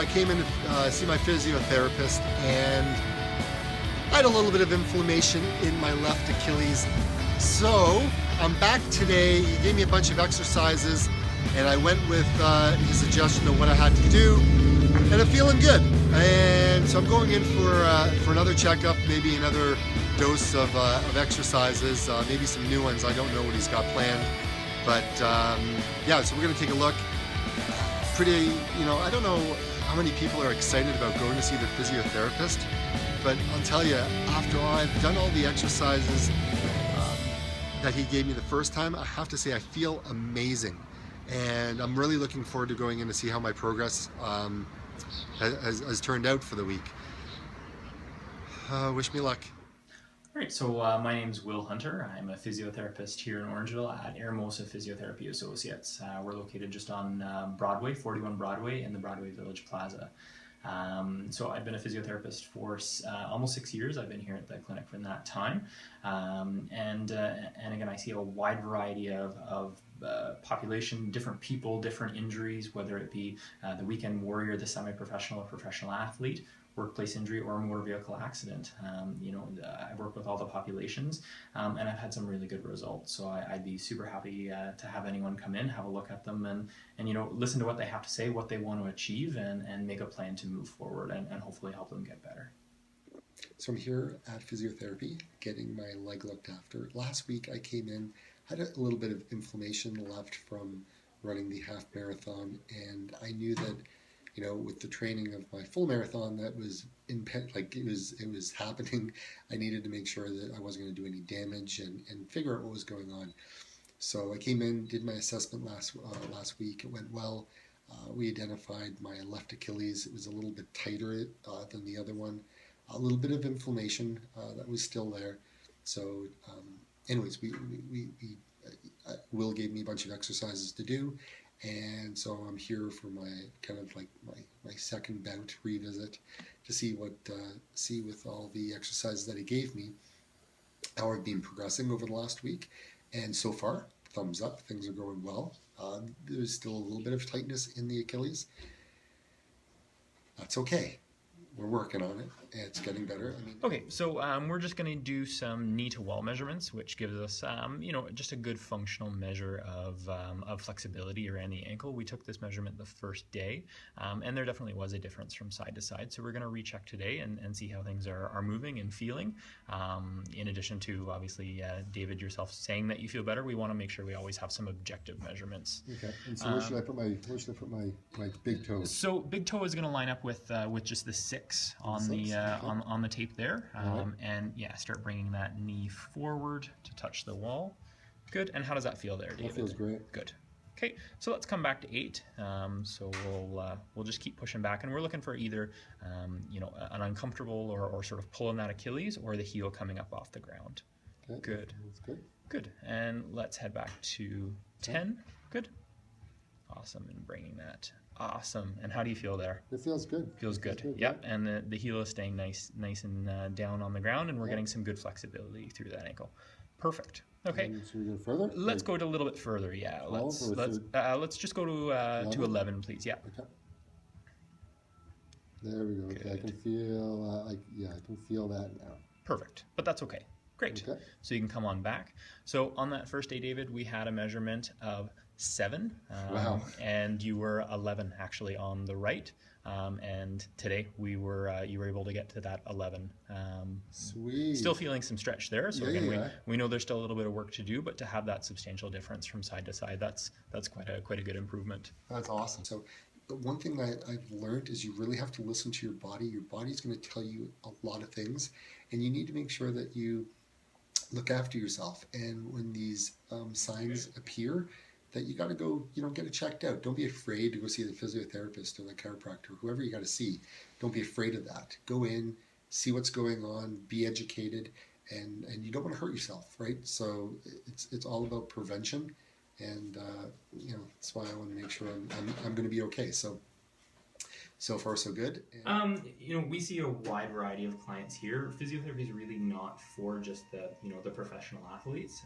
I came in to see my physiotherapist, and I had a little bit of inflammation in my left Achilles. So I'm back today. He gave me a bunch of exercises, and I went with his suggestion of what I had to do, and I'm feeling good. And so I'm going in for another checkup, maybe another dose of exercises, maybe some new ones. I don't know what he's got planned, but yeah. So we're gonna take a look. Pretty, I don't know how many people are excited about going to see their physiotherapist, but I'll tell you, after all, I've done all the exercises that he gave me the first time, I have to say I feel amazing. And I'm really looking forward to going in to see how my progress has turned out for the week. Wish me luck. All right, so my name's Will Hunter. I'm a physiotherapist here in Orangeville at Eramosa Physiotherapy Associates. We're located just on Broadway, 41 Broadway in the Broadway Village Plaza. So I've been a physiotherapist for almost 6 years. I've been here at the clinic for that time. And again, I see a wide variety of population, different people, different injuries, whether it be the weekend warrior, the semi-professional or professional athlete, workplace injury, or a motor vehicle accident. I work with all the populations, and I've had some really good results. So I'd be super happy to have anyone come in, have a look at them, and listen to what they have to say, what they want to achieve, and make a plan to move forward and hopefully help them get better. So I'm here at physiotherapy, getting my leg looked after. Last week I came in, had a little bit of inflammation left from running the half marathon, and I knew that with the training of my full marathon that was it was happening, I needed to make sure that I wasn't going to do any damage and figure out what was going on. So I came in, did my assessment last week. It went well. We identified my left Achilles. It was a little bit tighter than the other one. A little bit of inflammation that was still there. So anyways, Will gave me a bunch of exercises to do. And so I'm here for my my second bout revisit to see with all the exercises that he gave me how I've been progressing over the last week. And so far, thumbs up, things are going well. There's still a little bit of tightness in the Achilles. That's okay. We're working on it. It's getting better. Okay, so we're just going to do some knee to wall measurements, which gives us, just a good functional measure of flexibility around the ankle. We took this measurement the first day, and there definitely was a difference from side to side. So we're going to recheck today and see how things are moving and feeling. In addition to, obviously, David, yourself saying that you feel better, we want to make sure we always have some objective measurements. Okay. And so where should I put my big toe? So big toe is going to line up with just the 6 on the tape there, and yeah, start bringing that knee forward to touch the wall. Good. And how does that feel there, David? That feels great. Good. Okay, so let's come back to 8. So we'll just keep pushing back, and we're looking for either an uncomfortable or sort of pulling that Achilles, or the heel coming up off the ground. Okay. Good. That's good. Good. And let's head back to 10. Good. Awesome. And bringing that. Awesome. And how do you feel there? It feels good. Feels good. Yep. And the heel is staying nice and down on the ground, and we're getting some good flexibility through that ankle. Perfect. Okay. Should we go further? Let's go to a little bit further. Yeah. 12, Let's just go to 11, please. Yeah. Okay. There we go. Okay. I can feel. I can feel that now. Perfect. But that's okay. Great. Okay. So you can come on back. So on that first day, David, we had a measurement of 7. Wow. And you were 11 actually on the right. And today you were able to get to that 11. Sweet. Still feeling some stretch there. So yeah, again, we know there's still a little bit of work to do, but to have that substantial difference from side to side, that's quite a good improvement. That's awesome. So the one thing that I've learned is you really have to listen to your body. Your body's going to tell you a lot of things, and you need to make sure that you look after yourself. And when these signs appear, that you got to go, get it checked out. Don't be afraid to go see the physiotherapist or the chiropractor, whoever you got to see. Don't be afraid of that. Go in, see what's going on, be educated, and you don't want to hurt yourself, right? So it's all about prevention, and that's why I want to make sure I'm going to be okay. So far, so good. We see a wide variety of clients here. Physiotherapy is really not for just the professional athletes.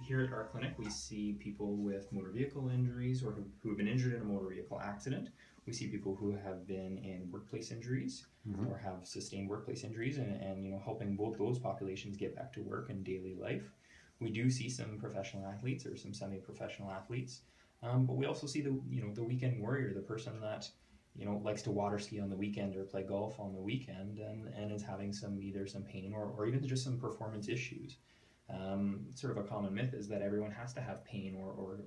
Here at our clinic, we see people with motor vehicle injuries or who have been injured in a motor vehicle accident. We see people who have been in workplace injuries or have sustained workplace injuries, and you know, helping both those populations get back to work and daily life. We do see some professional athletes or some semi-professional athletes, but we also see the weekend warrior, the person that likes to water ski on the weekend or play golf on the weekend, and is having either some pain or even just some performance issues. Sort of a common myth is that everyone has to have pain or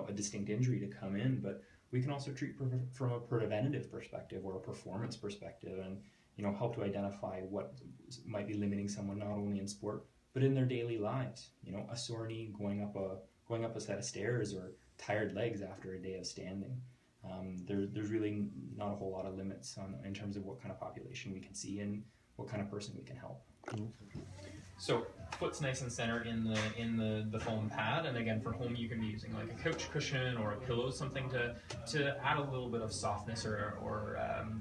a distinct injury to come in, but we can also treat from a preventative perspective or a performance perspective, and help to identify what might be limiting someone not only in sport but in their daily lives. A sore knee going up a set of stairs, or tired legs after a day of standing. There's really not a whole lot of limits in terms of what kind of population we can see and what kind of person we can help. So foot's nice and center in the foam pad, and again, for home you can be using like a couch cushion or a pillow, something to add a little bit of softness or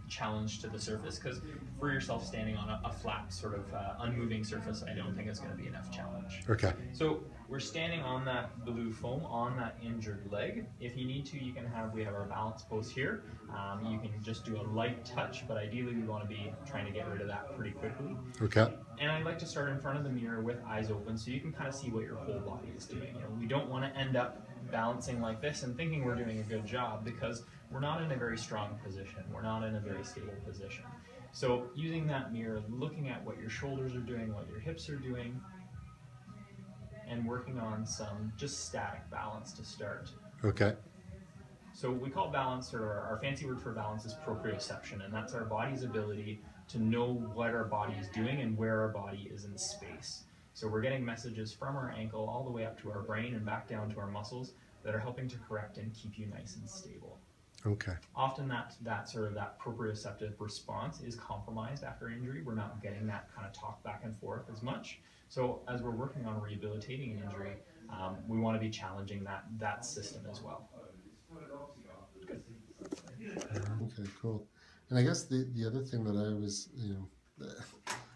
challenge to the surface, because for yourself standing on a flat sort of unmoving surface, I don't think it's going to be enough challenge. Okay. So we're standing on that blue foam on that injured leg. If you need to, we have our balance post here. You can just do a light touch, but ideally we want to be trying to get rid of that pretty quickly. Okay. And I like to start in front of the mirror with eyes open, so you can kind of see what your whole body is doing. We don't want to end up balancing like this and thinking we're doing a good job, because we're not in a very strong position. We're not in a very stable position. So using that mirror, looking at what your shoulders are doing, what your hips are doing, and working on some just static balance to start. Okay. So we call balance, or our fancy word for balance is proprioception, and that's our body's ability to know what our body is doing and where our body is in space. So we're getting messages from our ankle all the way up to our brain and back down to our muscles that are helping to correct and keep you nice and stable. Okay. Often that proprioceptive response is compromised after injury. We're not getting that kind of talk back and forth as much. So as we're working on rehabilitating an injury, we want to be challenging that system as well. Good. Okay, cool. And I guess the other thing that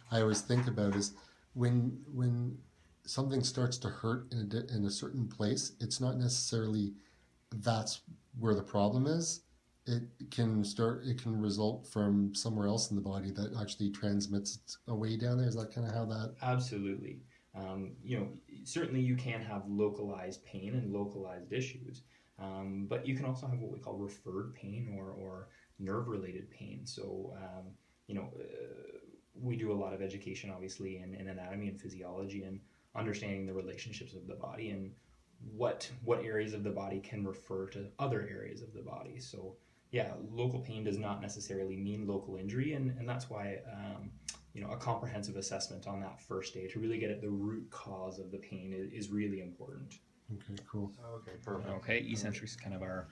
I always think about is when something starts to hurt in a certain place, it's not necessarily that's where the problem is. It can result from somewhere else in the body that actually transmits it away down there. Is that kind of how that? Absolutely. Certainly you can have localized pain and localized issues, but you can also have what we call referred pain or nerve-related pain. So, we do a lot of education, obviously, in anatomy and physiology, and understanding the relationships of the body and what areas of the body can refer to other areas of the body. So, yeah, local pain does not necessarily mean local injury, and that's why a comprehensive assessment on that first day to really get at the root cause of the pain is really important. Okay, cool. Okay, perfect. Okay, eccentric is kind of our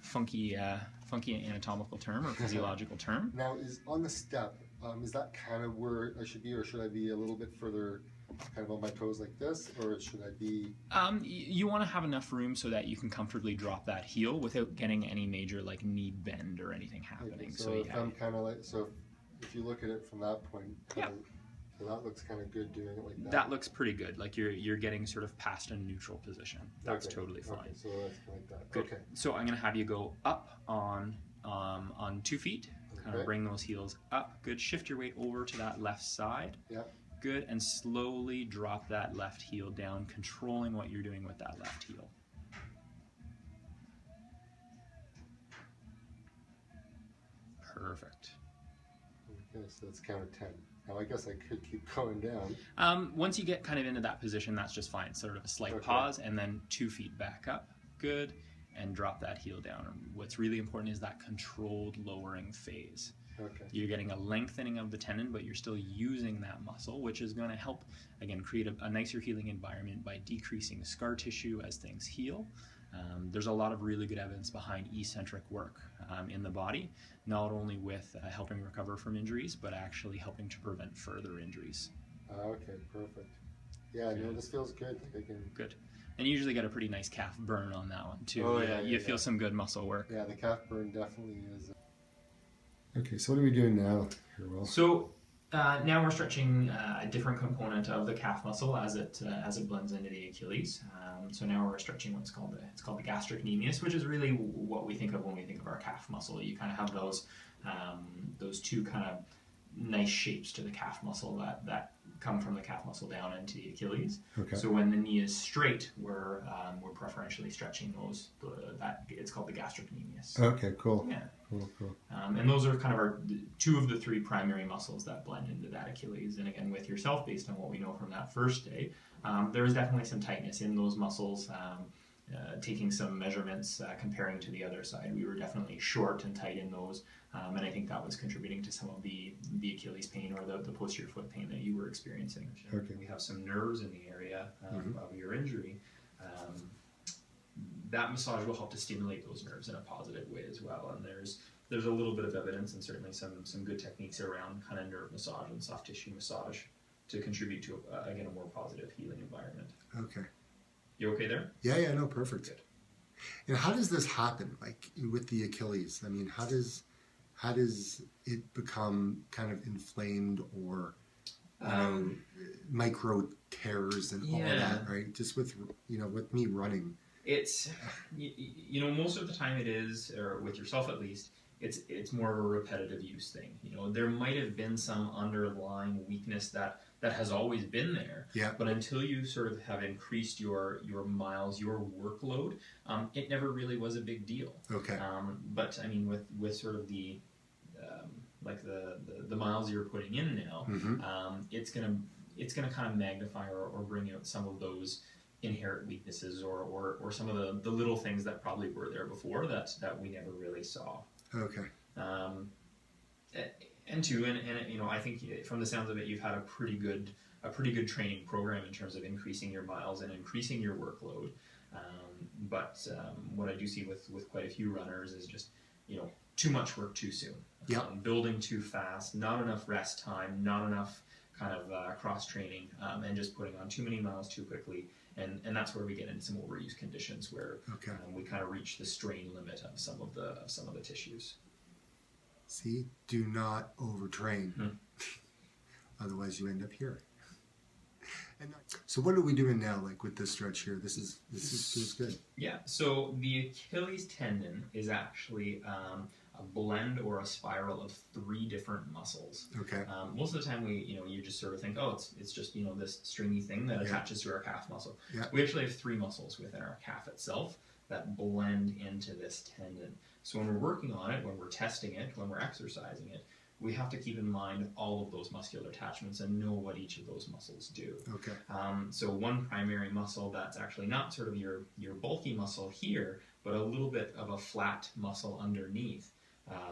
funky anatomical term or physiological term. Now, is on the step, is that kind of where I should be, or should I be a little bit further kind of on my toes like this, or should I be? You want to have enough room so that you can comfortably drop that heel without getting any major like knee bend or anything happening. Okay, so if I'm kind of like, if you look at it from that point, yeah. So that looks kind of good doing it like that. That looks pretty good. Like you're getting sort of past a neutral position. That's totally fine. Okay, so that's like that. Good. Okay. So I'm going to have you go up on 2 feet. Kind of bring those heels up. Good. Shift your weight over to that left side. Yeah. Good. And slowly drop that left heel down, controlling what you're doing with that left heel. Perfect. Okay, so that's count of 10. Now I guess I could keep going down. Once you get kind of into that position, that's just fine. Sort of a slight pause, and then 2 feet back up. Good. And drop that heel down. What's really important is that controlled lowering phase. Okay. You're getting a lengthening of the tendon, but you're still using that muscle, which is going to help, again, create a nicer healing environment by decreasing scar tissue as things heal. There's a lot of really good evidence behind eccentric work in the body, not only with helping recover from injuries, but actually helping to prevent further injuries. Okay, perfect. Yeah, no, this feels good. Good. And you usually get a pretty nice calf burn on that one too. Oh, you feel some good muscle work. Yeah, the calf burn definitely is. Okay, so what are we doing now here, Will? So Now we're stretching a different component of the calf muscle as it blends into the Achilles. So now we're stretching what's called the gastrocnemius, which is really what we think of when we think of our calf muscle. You kind of have those two kind of nice shapes to the calf muscle that come from the calf muscle down into the Achilles. Okay. So when the knee is straight, we're preferentially stretching it's called the gastrocnemius. Okay, cool. Yeah. Cool. And those are kind of our two of the three primary muscles that blend into that Achilles. And again, with yourself, based on what we know from that first day, there is definitely some tightness in those muscles. Taking some measurements, comparing to the other side, we were definitely short and tight in those, and I think that was contributing to some of the Achilles pain or the posterior foot pain that you were experiencing. Okay. We have some nerves in the area of your injury. That massage will help to stimulate those nerves in a positive way as well, and there's a little bit of evidence and certainly some good techniques around kind of nerve massage and soft tissue massage to contribute to again a more positive healing environment. Okay. You okay there? Yeah, no, perfect. Good. And how does this happen, like with the Achilles? I mean, how does it become kind of inflamed or micro tears and all of that, right? Just with with me running. It's most of the time it is, or with yourself at least, it's more of a repetitive use thing. There might have been some underlying weakness that has always been there. Yeah. But until you sort of have increased your miles, your workload, it never really was a big deal. Okay. But I mean, with sort of the miles you're putting in now, it's gonna kind of magnify or bring out some of those inherent weaknesses or some of the little things that probably were there before that we never really saw. Okay. And I think from the sounds of it, you've had a pretty good training program in terms of increasing your miles and increasing your workload. But what I do see with quite a few runners is just too much work too soon. Yeah. Building too fast, not enough rest time, not enough kind of cross training, and just putting on too many miles too quickly. And that's where we get into some overuse conditions where we kind of reach the strain limit of some of the tissues. See, do not overtrain. Otherwise you end up here. And so what are we doing now, like with this stretch here? This feels good. Yeah, so the Achilles tendon is actually a blend or a spiral of 3 different muscles. Okay. Most of the time you just sort of think, oh, it's just this stringy thing that attaches to our calf muscle. Yeah. We actually have 3 muscles within our calf itself that blend into this tendon. So when we're working on it, when we're testing it, when we're exercising it, we have to keep in mind all of those muscular attachments and know what each of those muscles do. Okay. So one primary muscle that's actually not sort of your bulky muscle here, but a little bit of a flat muscle underneath.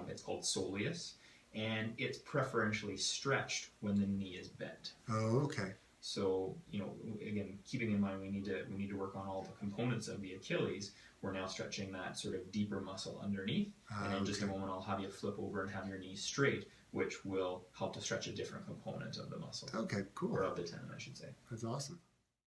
It's called Soleus, and it's preferentially stretched when the knee is bent. Oh, okay. So, again, keeping in mind we need to work on all the components of the Achilles. We're now stretching that sort of deeper muscle underneath, and in just a moment I'll have you flip over and have your knee straight, which will help to stretch a different component of the muscle. Okay, cool. Or of the tendon, I should say. That's awesome.